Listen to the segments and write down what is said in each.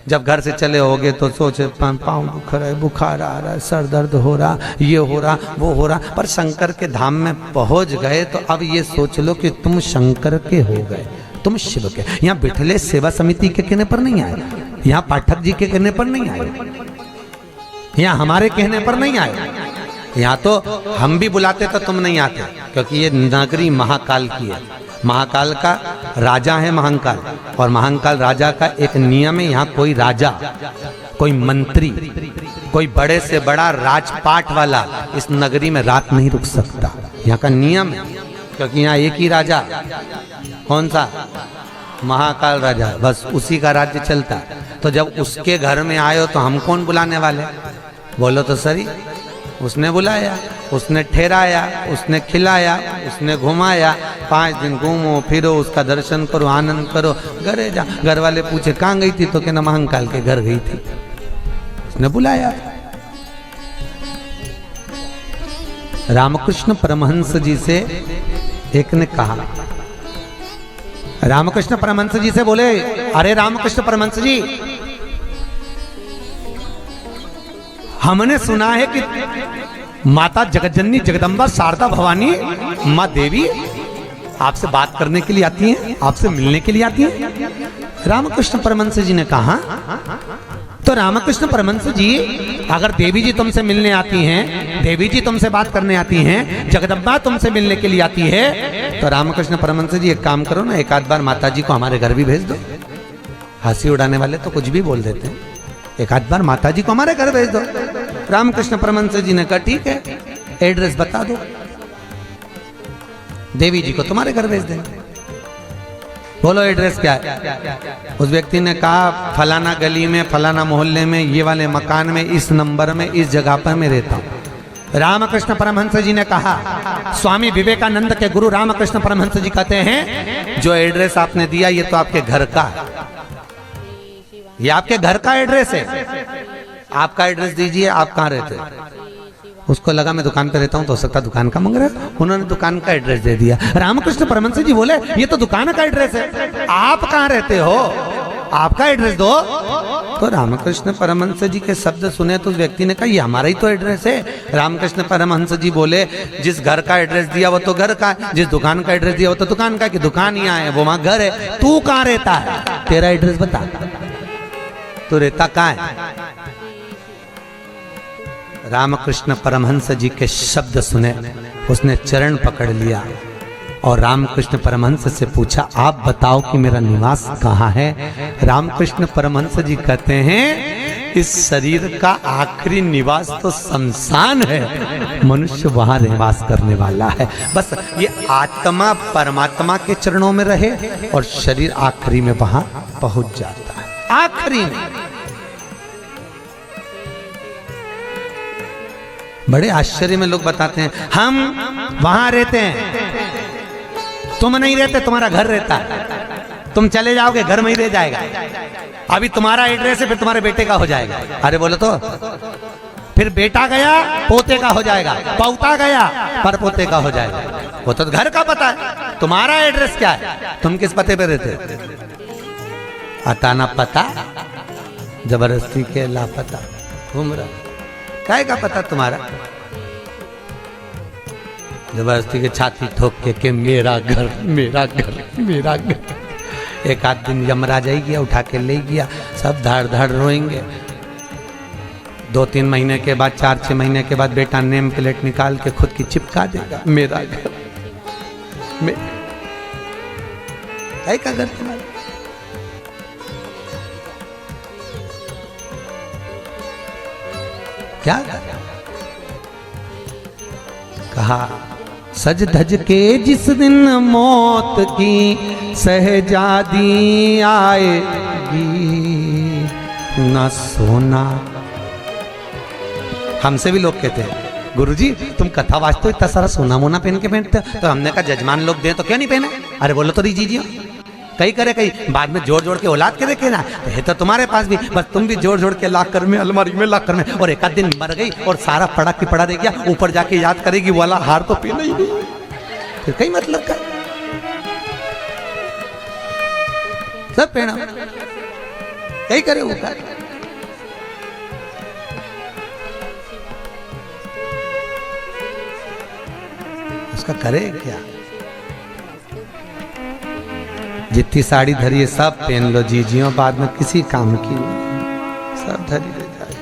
जब घर से चले होगे तो सोचे पाँव दुख रहा है, बुखार आ रहा है, सर दर्द हो रहा, ये हो रहा, वो हो रहा। पर शंकर के धाम में पहुंच गए तो अब ये सोच लो कि तुम शंकर के हो गए, तुम शिव के। यहाँ बिठले सेवा समिति के कहने पर नहीं आए, यहाँ पाठक जी के कहने पर नहीं आए, यहाँ हमारे कहने पर नहीं आए। यहाँ तो हम भी बुलाते तो तुम नहीं आते, क्योंकि ये नगरी महाकाल की है। महाकाल का राजा है महाकाल, और महाकाल राजा का एक नियम है, यहाँ कोई राजा, कोई मंत्री, कोई बड़े से बड़ा राजपाट वाला इस नगरी में रात नहीं रुक सकता। यहाँ का नियम है, क्योंकि यहाँ एक ही राजा, कौन सा? महाकाल राजा, बस उसी का राज्य चलता। तो जब उसके घर में आए हो तो हम कौन बुलाने वाले? बोलो तो सही। उसने बुलाया, उसने ठहराया, उसने खिलाया, उसने घुमाया। 5 दिन घूमो फिरो, उसका दर्शन करो, आनंद करो, घरे जा। घर वाले पूछे कहाँ गई थी, तो कहना महाकाल के घर गई थी, उसने बुलाया। रामकृष्ण परमहंस जी से एक ने कहा, रामकृष्ण परमहंस जी से बोले, अरे रामकृष्ण परमहंस जी, हमने सुना है कि माता जगतजननी जगदम्बा शारदा भवानी माँ देवी आपसे बात करने के लिए आती हैं, आपसे मिलने के लिए आती हैं। रामकृष्ण परमहंस जी ने कहा, तो रामकृष्ण परमहंस जी, अगर देवी जी तुमसे मिलने आती हैं, देवी जी तुमसे बात करने आती हैं, जगदम्बा तुमसे मिलने के लिए आती है, तो रामकृष्ण परमहंस जी एक काम करो ना, एक आध बार माता जी को हमारे घर भी भेज दो। हंसी उड़ाने वाले तो कुछ भी बोल देते हैं, एक आध बार माता जी को हमारे घर भेज दो। रामकृष्ण परमहंस जी ने कहा ठीक है, एड्रेस बता दो, देवी जी को तुम्हारे घर भेज देंगे। बोलो एड्रेस क्या है? उस व्यक्ति ने कहा, फलाना गली में, फलाना मोहल्ले में, ये वाले मकान में, इस नंबर में, इस जगह पर मैं रहता हूँ। रामकृष्ण परमहंस जी ने कहा, स्वामी विवेकानंद के गुरु रामकृष्ण परमहंस जी कहते हैं, जो एड्रेस आपने दिया ये तो आपके घर का, ये आपके घर का एड्रेस है, आपका एड्रेस दीजिए, आप कहाँ रहते हैं? उसको लगा मैं दुकान पे रहता हूँ, तो हो सकता दुकान का मांग रहा है, उन्होंने दुकान का एड्रेस दे दिया। रामकृष्ण परमहंस जी बोले, ये तो दुकान का एड्रेस है, आप कहाँ रहते हो, आपका एड्रेस दो। तो रामकृष्ण परमहंस जी के शब्द सुने तो उस व्यक्ति ने कहा, ये हमारा ही तो एड्रेस है। रामकृष्ण परमहंस जी बोले, जिस घर का एड्रेस दिया वो तो घर का है, जिस दुकान का एड्रेस दिया वो तो दुकान का है, कि दुकान यहाँ है वो वहां घर है, तू कहाँ रहता है, तेरा एड्रेस बता, तू रहता कहाँ है? रामकृष्ण परमहंस जी के शब्द सुने, उसने चरण पकड़ लिया और रामकृष्ण परमहंस से पूछा, आप बताओ कि मेरा निवास कहाँ है? रामकृष्ण परमहंस जी कहते हैं, इस शरीर का आखिरी निवास तो शमशान है, मनुष्य वहां निवास करने वाला है। बस ये आत्मा परमात्मा के चरणों में रहे और शरीर आखिरी में वहां पहुंच जाता है, आखिरी में। बड़े आश्चर्य में लोग बताते हैं, हम वहां रहते हैं, तुम नहीं रहते, तुम्हारा घर रहता है, तुम चले जाओगे घर में ही रह जाएगा, अभी तुम्हारा एड्रेस है, फिर तुम्हारे बेटे का हो जाएगा। अरे बोलो तो, फिर बेटा गया पोते का हो जाएगा, पौता गया पर पोते का हो जाएगा। वो तो घर का पता है, तुम्हारा एड्रेस क्या है, तुम किस पते पे रहते? अताना पता, जबरदस्ती के लापता घूम रहा, काय का पता तुम्हारा? जबरदस्ती के छाती ठोक के मेरा घर, मेरा घर, मेरा घर। एक आध दिन यमराज आई गया, उठा के ले गया, सब धड़ धड़ रोएंगे। 2-3 महीने के बाद, 4-6 महीने के बाद बेटा नेम प्लेट निकाल के खुद की चिपका देगा, मेरा घर, काय का घर तुम्हारा? क्या कहा? सज धज के जिस दिन मौत की सहजादी आएगी, न सोना। हमसे भी लोग कहते हैं, गुरुजी तुम कथा वाचते हो, इतना सारा सोना मोना पहन के पहनते हो, तो हमने कहा जजमान लोग दें तो क्यों नहीं पहने? अरे बोलो तो दीजिए, कई करे, कई बाद में जोड़ जोड़ के औलाद के देखे ना, है तो तुम्हारे पास भी, बस तुम भी जोड़ जोड़ के लाकर में, अलमारी में लाकर में, और एक आध दिन मर गई और सारा पड़ा की पड़ा रह गया, ऊपर जाके याद करेगी वाला हार तो पहना ही नहीं, फिर कई मतलब का सब पहना। कहीं करे वो कर। उसका करे क्या? जितनी साड़ी धरी है सब पहन लो जीजियों, बाद में किसी काम की नहीं, सब धरी ले जाए।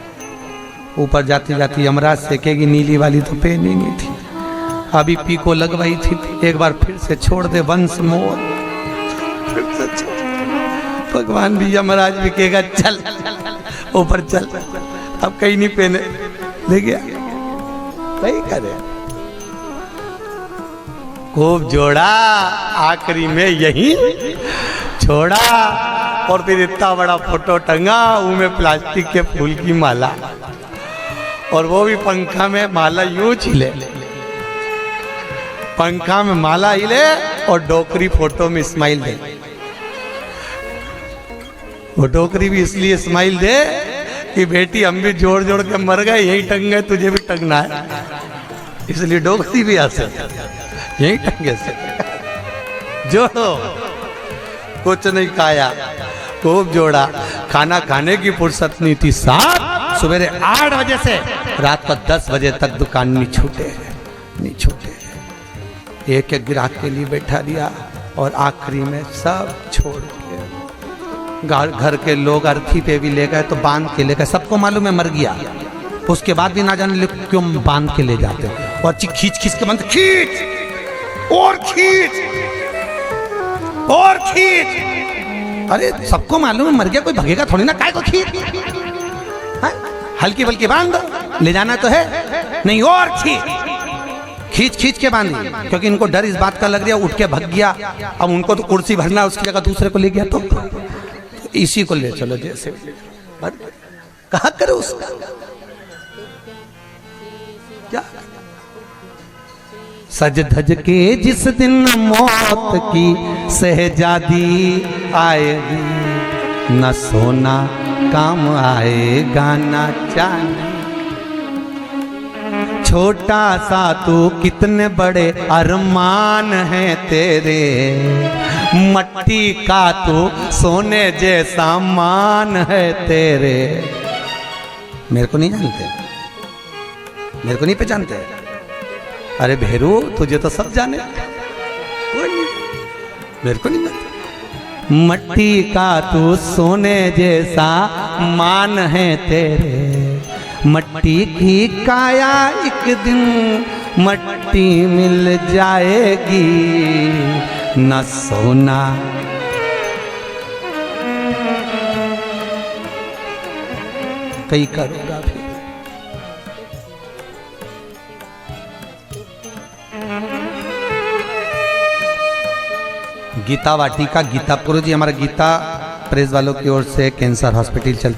ऊपर जाती जाती यमराज सेकेगी, नीली वाली तो पहनी नहीं थी, अभी पीको लगवाई थी, एक बार फिर से छोड़ दे वंश मोर, फिर से छोड़। भगवान भी यमराज भी कहेगा चल ऊपर चल, अब कहीं नहीं पहने, ले गया नहीं करे। खूब जोड़ा, आखिरी में यही छोड़ा, और फिर इतना बड़ा फोटो टंगा, उनमें प्लास्टिक के फूल की माला, और वो भी पंखा में माला यूं छिले, पंखा में माला हिले और डोकरी फोटो में स्माइल दे। वो डोकरी भी इसलिए स्माइल दे कि बेटी हम भी जोड़ जोड़ के मर गए, यही टंग गए, तुझे भी टंगना है, इसलिए डोकरी भी ऐसे यही टंगे से जोड़ो। कुछ नहीं खाया, खूब जोड़ा, खाना खाने की फुर्सत नहीं थी। साथ सवेरे 8 बजे से रात को 10 बजे तक दुकान नहीं छूटे, नहीं छूटे। एक एक ग्राहक के लिए बैठा दिया, और आखिरी में सब छोड़ के घर के लोग अर्थी पे भी ले गए, तो बांध के ले गए। सबको मालूम है मर गया, उसके बाद भी ना जाने क्यों बांध के ले जाते, और खींच खींच के बांध, खींच और खींच और खींच। अरे सबको मालूम है मर गया, कोई भगेगा थोड़ी ना, काय को खींच, हल्की बल्कि बांध दो, ले जाना तो है नहीं, और खींच खींच के बांधी, क्योंकि इनको डर इस बात का लग रहा, उठ के भग गया, अब उनको तो कुर्सी भरना, उसकी जगह दूसरे को ले गया, तो इसी को ले चलो, जैसे कहा करो उसका क्या। सज धज के जिस दिन मौत की शहजादी आएगी, न सोना काम आएगा न चांदी। छोटा सा तू कितने बड़े अरमान है तेरे, मट्टी का तू सोने जैसा मान है तेरे। मेरे को नहीं जानते, मेरे को नहीं पहचानते? अरे भेरू तुझे तो सब जाने, कोई नहीं, मेरे को नहीं जानते। मट्टी का तू सोने जैसा मान है तेरे, मट्टी की काया एक दिन मट्टी मिल जाएगी, न सोना कहीं करोगा फिर। गीता वाटिका, गीता पुरो जी, हमारा गीता प्रेस वालों की ओर से कैंसर हॉस्पिटल चलता